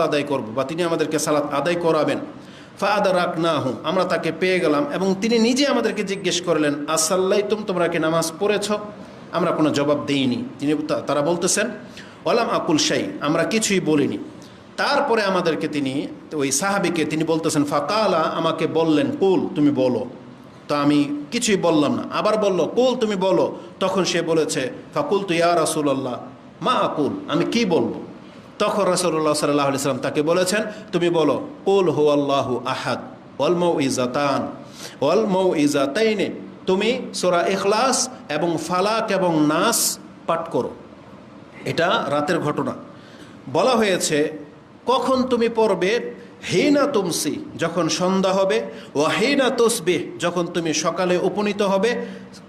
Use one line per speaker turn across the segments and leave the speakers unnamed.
আদায় করব বা তিনি আমাদেরকে সালাত আদায় করাবেন। ফাআদরাকনাহু, আমরা তাকে পেয়ে গেলাম এবং তিনি নিজে আমাদেরকে জিজ্ঞেস করলেন, আসাল্লাইতুম, তোমরা কি নামাজ পড়েছ? আমরা কোনো জবাব দেইনি। তারা বলতেছেন, ওয়ালাম আকুল শাই, আমরা কিছুই বলিনি। তারপরে আমাদেরকে তিনি, ওই সাহাবীকে তিনি বলতেছেন, ফাকালা, আমাকে বললেন, কুল, তুমি বলো। তো আমি কিছুই বললাম না। আবার বলল, কুল, তুমি বলো। তখন সে বলেছে, ফাকুলতু ইয়া রাসূলুল্লাহ মা আকুল, আমি কি বলবো? তখন রাসূলুল্লাহ সাল্লাল্লাহু আলাইহি ওয়াসাল্লাম তাকে বলেছেন, তুমি বলো, কুল হুয়াল্লাহু আহাদ ওয়াল মাউইজাতাইনি, তুমি সূরা ইখলাস এবং ফালাক এবং নাস পাঠ করো। এটা রাতের ঘটনা। বলা হয়েছে কখন তুমি পড়বে, হিনা তুমসি, যখন সন্ধ্যা হবে, ওয়া হিনা তুসবিহ, যখন তুমি সকালে উপনীত হবে।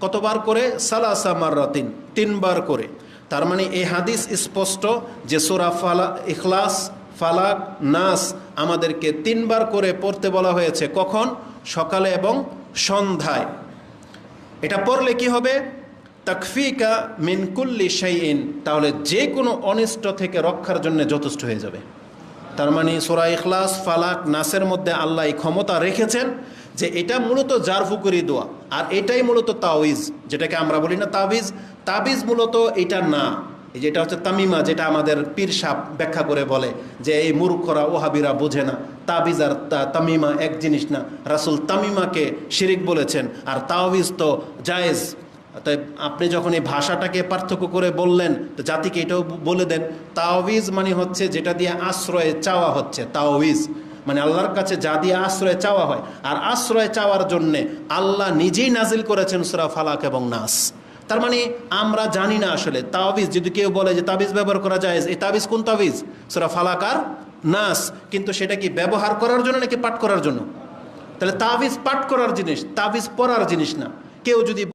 কতবার করে? সালাসা মাররাতিন, 3 বার করে। তার মানে এই হাদিস স্পষ্ট যে সূরা ইখলাস, ফালাক, নাস আমাদেরকে 3 বার করে পড়তে বলা হয়েছে। কখন? সকালে এবং সন্ধ্যায়। এটা পড়লে কি হবে? তাকফিকা মিন কুল্লি শাইইন, তাহলে যে কোনো অনিষ্ট থেকে রক্ষার জন্য যথেষ্ট হয়ে যাবে। তার মানে সূরা ইখলাস, ফালাক, নাসের মধ্যে আল্লাহ এই ক্ষমতা রেখেছেন যে এটা মূলত জারফুকুরি দোয়া, আর এটাই মূলত তাওয়িজ, যেটাকে আমরা বলি না তাবিজ। তাবিজ মূলত এটা না, এই যেটা হচ্ছে তামিমা, যেটা আমাদের পীর সাহেব ব্যাখ্যা করে বলে যে এই মূর্খরা ওহাবিরা বোঝে না, তাবিজ আর তামিমা এক জিনিস না। রাসূল তামিমাকে শিরিক বলেছেন, আর তাওয়িজ তো জায়েজ। তাই আপনি যখন এই ভাষাটাকে পার্থক্য করে বললেন, তো জাতিকে এটাও বলে দেন, তাওয়িজ মানে হচ্ছে যেটা দিয়ে আশ্রয় চাওয়া হচ্ছে। তাওয়িজ মানে আল্লাহর কাছে যা দিয়ে আশ্রয় চাওয়া হয়, আর আশ্রয় চাওয়ার জন্যে আল্লাহ নিজেই নাজিল করেছেন সূরা ফালাক এবং নাস। তার মানে আমরা জানি না আসলে তাওয়িজ, যদি কেউ বলে যে তাবিজ ব্যবহার করা যায়, এই তাবিজ কোন তাবিজ? সূরা ফালাক আর নাস। কিন্তু সেটা কি ব্যবহার করার জন্য নাকি পাঠ করার জন্য? তাহলে তাবিজ পাঠ করার জিনিস, তাবিজ পড়ার জিনিস না। কেউ যদি